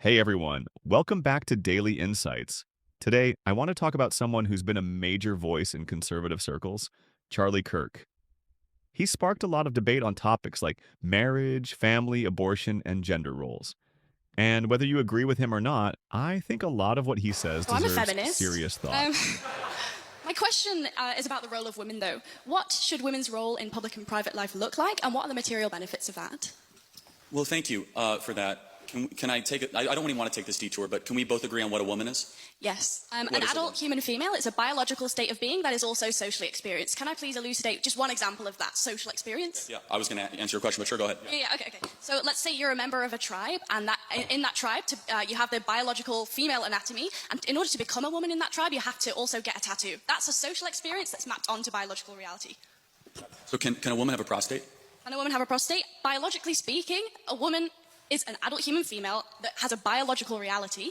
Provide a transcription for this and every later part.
Hey everyone, welcome back to Daily Insights. Today, I want to talk about someone who's been a major voice in conservative circles, Charlie Kirk. He sparked a lot of debate on topics like marriage, family, abortion, and gender roles. And whether you agree with him or not, I think a lot of what he says I'm a deserves feminist. serious thought. My question is about the role of women, though. What should women's role in public and private life look like, and what are the material benefits of that? Well, thank you for that. Can I take it? I don't really want to take this detour, but can we both agree on what a woman is? Yes. An is adult human female is a biological state of being that is also socially experienced. Can I please elucidate just one example of that social experience? Yeah, I was going to answer your question, but sure, go ahead. Yeah, okay. So let's say you're a member of a tribe, and in that tribe, you have the biological female anatomy, and in order to become a woman in that tribe, you have to also get a tattoo. That's a social experience that's mapped onto biological reality. So can a woman have a prostate? Can a woman have a prostate? Biologically speaking, a woman is an adult human female that has a biological reality,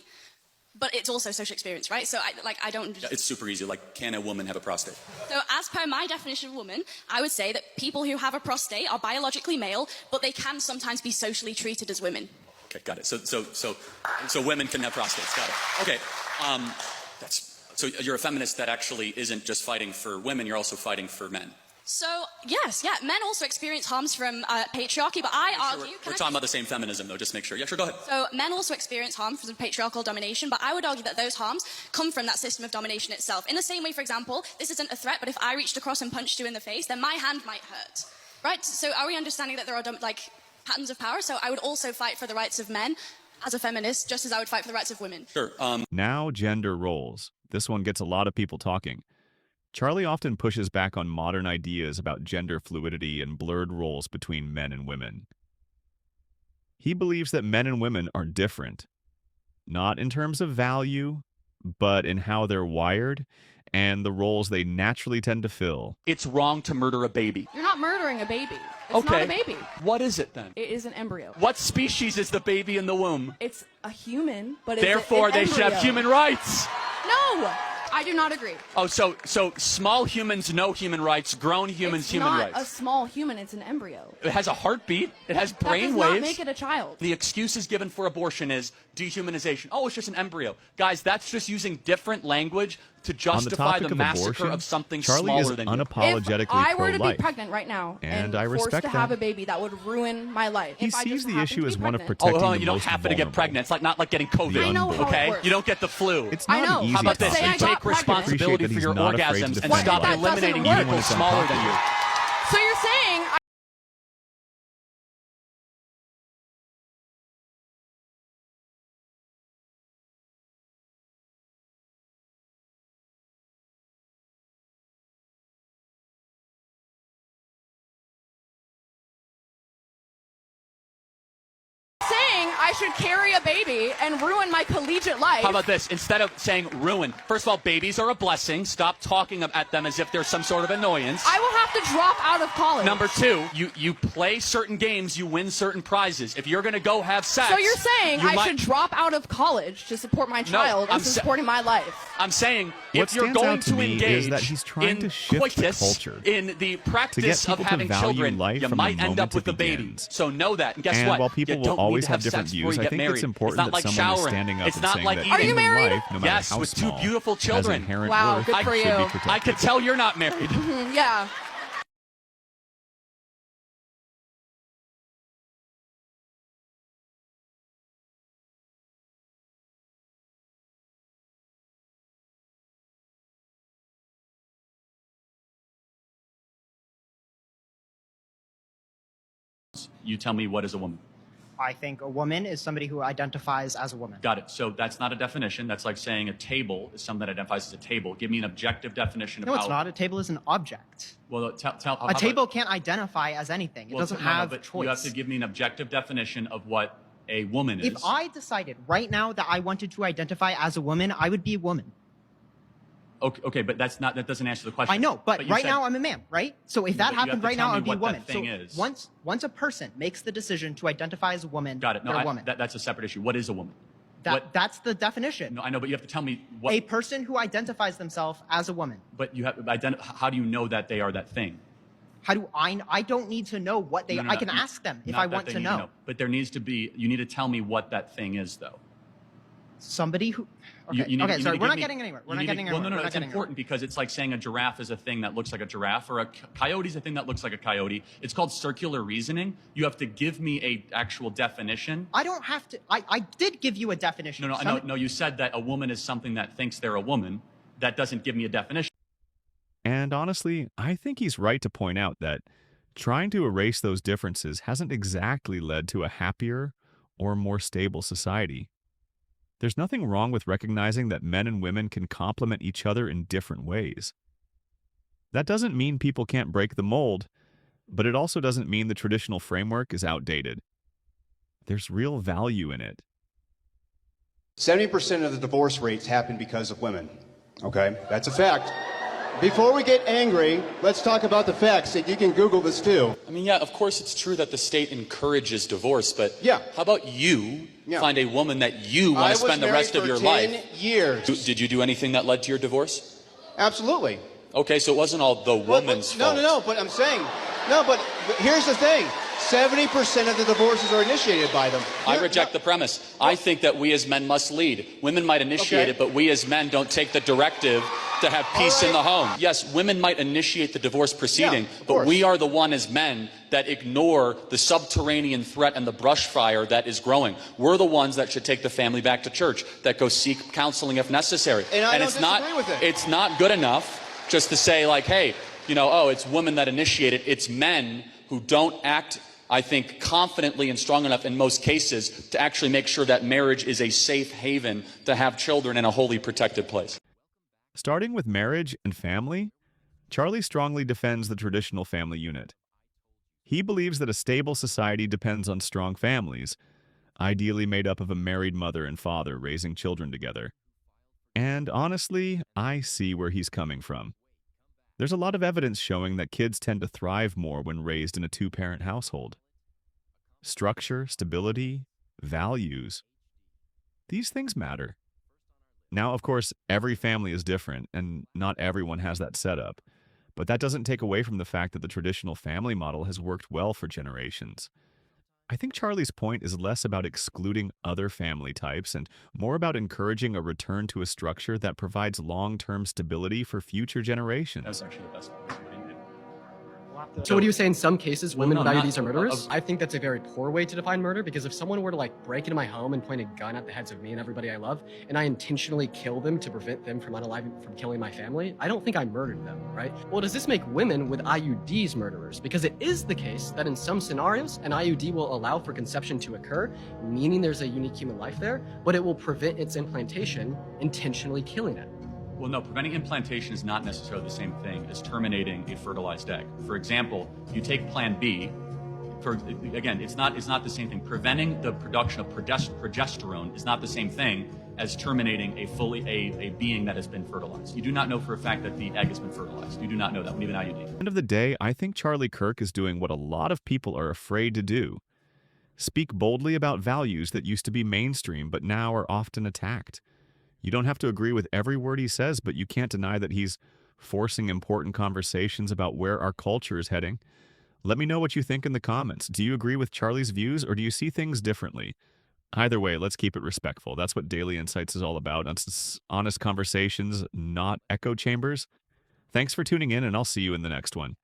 but it's also social experience, right? So I don't... Yeah, it's super easy. Like, can a woman have a prostate? So as per my definition of woman, I would say that people who have a prostate are biologically male, but they can sometimes be socially treated as women. Okay, got it. So women can have prostates. Got it. Okay. So you're a feminist that actually isn't just fighting for women, you're also fighting for men. So, yes, men also experience harms from patriarchy, but I argue... We're talking about the same feminism, though, just make sure. Yeah, sure, go ahead. So, men also experience harm from patriarchal domination, but I would argue that those harms come from that system of domination itself. In the same way, for example, this isn't a threat, but if I reached across and punched you in the face, then my hand might hurt, right? So, are we understanding that there are, patterns of power? So, I would also fight for the rights of men as a feminist, just as I would fight for the rights of women. Sure. Now, gender roles. This one gets a lot of people talking. Charlie often pushes back on modern ideas about gender fluidity and blurred roles between men and women. He believes that men and women are different, not in terms of value, but in how they're wired and the roles they naturally tend to fill. It's wrong to murder a baby. You're not murdering a baby. It's not a baby. What is it then? It is an embryo. What species is the baby in the womb? It's a human, but it's Therefore, an they should have embryo. human rights. No, I do not agree. Oh, so small humans, no human rights. Grown humans, human It's rights. not a small human. It's an embryo. It has a heartbeat. It has brain That does waves. not make it a child. The excuses given for abortion is dehumanization. Oh, it's just an embryo. Guys, that's just using different language to justify the massacre abortion, of something Charlie smaller is than you. unapologetically If I were to be pro-life. pregnant right now And and I forced respect to have that. a baby, that would ruin my life. He If I sees just the happened issue to be as one of pregnant. protecting Oh, the you don't most have to get vulnerable. pregnant. It's not like getting COVID. I know how it okay? works. You don't get the flu. It's I not know. an easy How about this? Say You I got take pregnant. responsibility Appreciate for that your he's not afraid to orgasms and defend stop it. That doesn't eliminating work. people smaller than you. So you're saying I should carry a baby and ruin my collegiate life. How about this? Instead of saying ruin, first of all, babies are a blessing. Stop talking at them as if they're some sort of annoyance. I will have to drop out of college. Number two, you play certain games, you win certain prizes. If you're going to go have sex... So you're saying you I should drop out of college to support my child I'm instead of supporting my life? I'm saying What if you're stands going out to to me engage is that he's trying in to shift the coitus, culture in the practice of people to having value children, life you from might the end up moment with it a baby. begins. So know that. And guess And what? while people You will don't always need to have different sex before views, you I get think it's married. important not that like someone is showering. standing up It's and not saying like that eating. Are you human married? life, no matter Yes, how with two small, beautiful has children. inherent Wow, worth, good for should you. be protected. I could tell you're not married. Yeah. You tell me, what is a woman? I think a woman is somebody who identifies as a woman. Got it. So that's not a definition. That's like saying a table is something that identifies as a table. Give me an objective definition of No, how... it's not. A table is an object. Well, A table can't identify as anything. It doesn't have but choice. you have to give me an objective definition of what a woman is. If I decided right now that I wanted to identify as a woman, I would be a woman. Okay, but that doesn't answer the question. I know, but you right said- now I'm a man, right? So if But that you have happened to right tell now, me I'd be a what woman. that thing is. Once a person makes the decision to identify as a woman, Got it. No, they're a woman. that's a separate issue. What is a woman? What- That's the definition. No, I know, but you have to tell me what. A person who identifies themselves as a woman. But you have how do you know that they are that thing? How do I don't need to know what they No, I can ask them if Not I that want they to need know. But there needs to be. You need to tell me what that thing is, though. somebody who. Okay, You need okay, to sorry, give we're not me- getting anywhere. We're you not need to- getting Well, anywhere. no, We're not it's getting important because it's like saying a giraffe is a thing that looks like a giraffe, or a coyote is a thing that looks like a coyote. It's called circular reasoning. You have to give me a actual definition. I don't have to. I did give you a definition. No. You said that a woman is something that thinks they're a woman. That doesn't give me a definition. And honestly, I think he's right to point out that trying to erase those differences hasn't exactly led to a happier or more stable society. There's nothing wrong with recognizing that men and women can complement each other in different ways. That doesn't mean people can't break the mold, but it also doesn't mean the traditional framework is outdated. There's real value in it. 70% of the divorce rates happen because of women. Okay, that's a fact. Before we get angry, let's talk about the facts. You can Google this too. I mean, yeah, of course it's true that the state encourages divorce, but Yeah. how about you Yeah. find a woman that you I want was to spend the married rest of for your 10 life? years. Did you do anything that led to your divorce? Absolutely. Okay, so it wasn't all the woman's fault. No, but I'm saying, but here's the thing. 70% of the divorces are initiated by them. I reject the premise. I think that we as men must lead. Women might initiate Okay. it, but we as men don't take the directive to have peace in the home. Yes, women might initiate the divorce proceeding, of but course. we are the one as men that ignore the subterranean threat and the brush fire that is growing. We're the ones that should take the family back to church, that go seek counseling if necessary. And I don't it's not disagree with it. it's not good enough just to say like, hey, it's women that initiate it. It's men who don't act, I think, confidently and strong enough in most cases to actually make sure that marriage is a safe haven to have children in a wholly protected place. Starting with marriage and family, Charlie strongly defends the traditional family unit. He believes that a stable society depends on strong families, ideally made up of a married mother and father raising children together. And honestly, I see where he's coming from. There's a lot of evidence showing that kids tend to thrive more when raised in a two-parent household. Structure, stability, values. These things matter. Now, of course, every family is different, and not everyone has that setup. But that doesn't take away from the fact that the traditional family model has worked well for generations. I think Charlie's point is less about excluding other family types and more about encouraging a return to a structure that provides long-term stability for future generations. That's actually the best one. So what do you say in some cases women no, value not- these are murderers? I think that's a very poor way to define murder, because if someone were to break into my home and point a gun at the heads of me and everybody I love, and I intentionally kill them to prevent them from killing my family, I don't think I murdered them, right? Well, does this make women with IUDs murderers? Because it is the case that in some scenarios, an IUD will allow for conception to occur, meaning there's a unique human life there, but it will prevent its implantation, intentionally killing it. Well, no, preventing implantation is not necessarily the same thing as terminating a fertilized egg. For example, you take Plan B. It's not the same thing. Preventing the production of progesterone is not the same thing as terminating a being that has been fertilized. You do not know for a fact that the egg has been fertilized. You do not know that when even IUD. At the end of the day, I think Charlie Kirk is doing what a lot of people are afraid to do. Speak boldly about values that used to be mainstream but now are often attacked. You don't have to agree with every word he says, but you can't deny that he's forcing important conversations about where our culture is heading. Let me know what you think in the comments. Do you agree with Charlie's views, or do you see things differently? Either way, let's keep it respectful. That's what Daily Insights is all about. It's honest conversations, not echo chambers. Thanks for tuning in, and I'll see you in the next one.